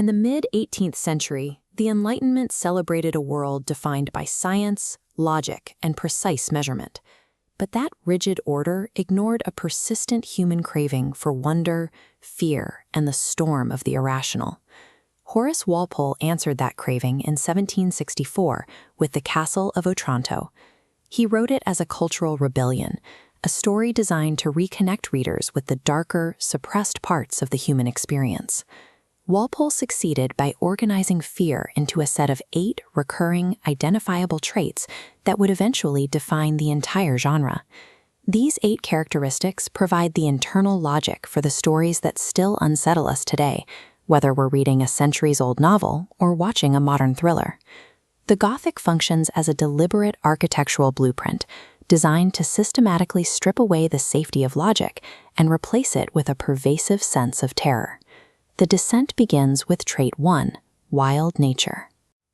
In the mid-18th century, the Enlightenment celebrated a world defined by science, logic, and precise measurement. But that rigid order ignored a persistent human craving for wonder, fear, and the storm of the irrational. Horace Walpole answered that craving in 1764 with The Castle of Otranto. He wrote it as a cultural rebellion, a story designed to reconnect readers with the darker, suppressed parts of the human experience. Walpole succeeded by organizing fear into a set of 8 recurring, identifiable traits that would eventually define the entire genre. These 8 characteristics provide the internal logic for the stories that still unsettle us today, whether we're reading a centuries-old novel or watching a modern thriller. The Gothic functions as a deliberate architectural blueprint, designed to systematically strip away the safety of logic and replace it with a pervasive sense of terror. The descent begins with trait 1, wild nature.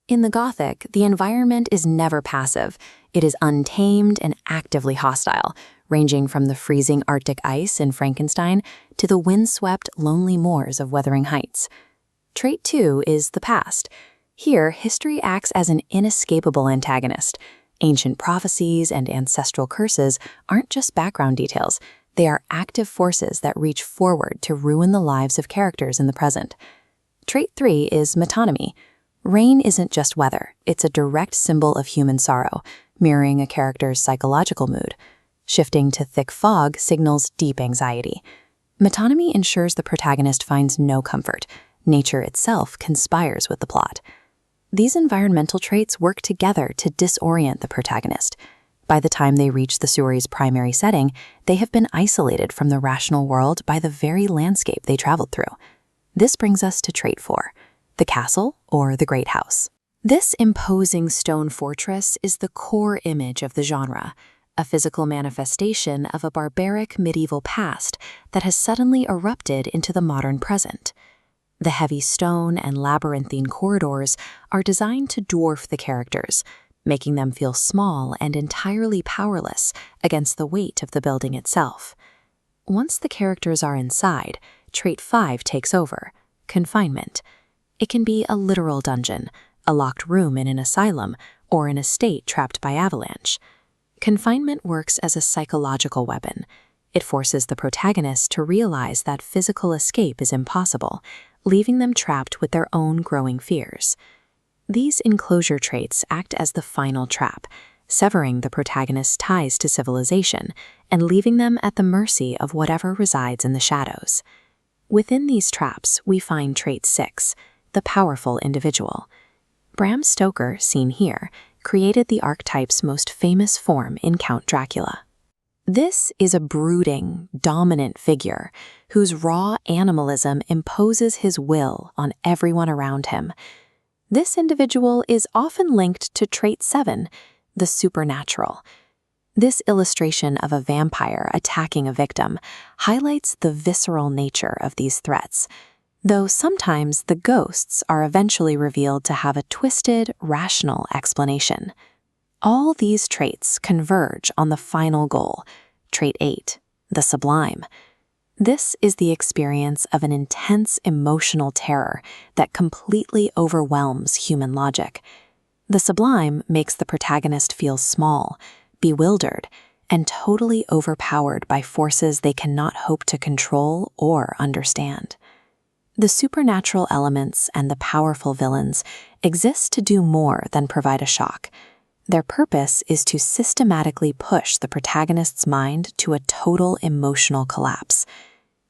In the Gothic, the environment is never passive. It is untamed and actively hostile, ranging from the freezing Arctic ice in Frankenstein to the windswept, lonely moors of Wuthering Heights. Trait 2 is the past. Here, history acts as an inescapable antagonist. Ancient prophecies and ancestral curses aren't just background details. They are active forces that reach forward to ruin the lives of characters in the present. Trait 3 is metonymy. Rain isn't just weather, it's a direct symbol of human sorrow, mirroring a character's psychological mood. Shifting to thick fog signals deep anxiety. Metonymy ensures the protagonist finds no comfort. Nature itself conspires with the plot. These environmental traits work together to disorient the protagonist. By the time they reach the story's primary setting, they have been isolated from the rational world by the very landscape they traveled through. This brings us to trait 4, the castle or the great house. This imposing stone fortress is the core image of the genre, a physical manifestation of a barbaric medieval past that has suddenly erupted into the modern present. The heavy stone and labyrinthine corridors are designed to dwarf the characters, making them feel small and entirely powerless against the weight of the building itself. Once the characters are inside, trait 5 takes over, confinement. It can be a literal dungeon, a locked room in an asylum, or an estate trapped by avalanche. Confinement works as a psychological weapon. It forces the protagonist to realize that physical escape is impossible, leaving them trapped with their own growing fears. These enclosure traits act as the final trap, severing the protagonist's ties to civilization and leaving them at the mercy of whatever resides in the shadows. Within these traps, we find trait 6, the powerful individual. Bram Stoker, seen here, created the archetype's most famous form in Count Dracula. This is a brooding, dominant figure whose raw animalism imposes his will on everyone around him. This individual is often linked to trait 7, the supernatural. This illustration of a vampire attacking a victim highlights the visceral nature of these threats, though sometimes the ghosts are eventually revealed to have a twisted, rational explanation. All these traits converge on the final goal, trait 8, the sublime. This is the experience of an intense emotional terror that completely overwhelms human logic. The sublime makes the protagonist feel small, bewildered, and totally overpowered by forces they cannot hope to control or understand. The supernatural elements and the powerful villains exist to do more than provide a shock. Their purpose is to systematically push the protagonist's mind to a total emotional collapse.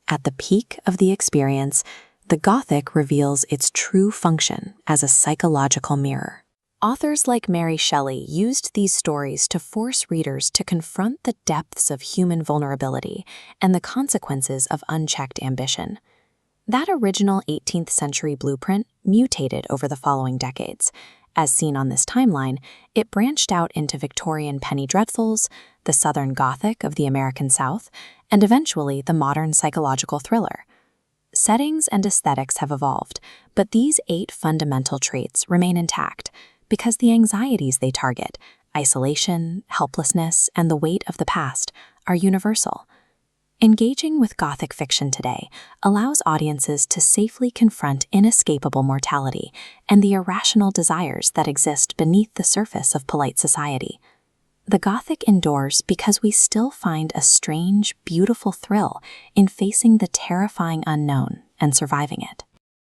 At the peak of the experience, the Gothic reveals its true function as a psychological mirror. Authors like Mary Shelley used these stories to force readers to confront the depths of human vulnerability and the consequences of unchecked ambition. That original 18th century blueprint mutated over the following decades. As seen on this timeline, it branched out into Victorian penny dreadfuls, the Southern Gothic of the American South, and eventually the modern psychological thriller. Settings and aesthetics have evolved, but these 8 fundamental traits remain intact because the anxieties they target, isolation, helplessness, and the weight of the past, are universal. Engaging with Gothic fiction today allows audiences to safely confront inescapable mortality and the irrational desires that exist beneath the surface of polite society. The Gothic endures because we still find a strange, beautiful thrill in facing the terrifying unknown and surviving it.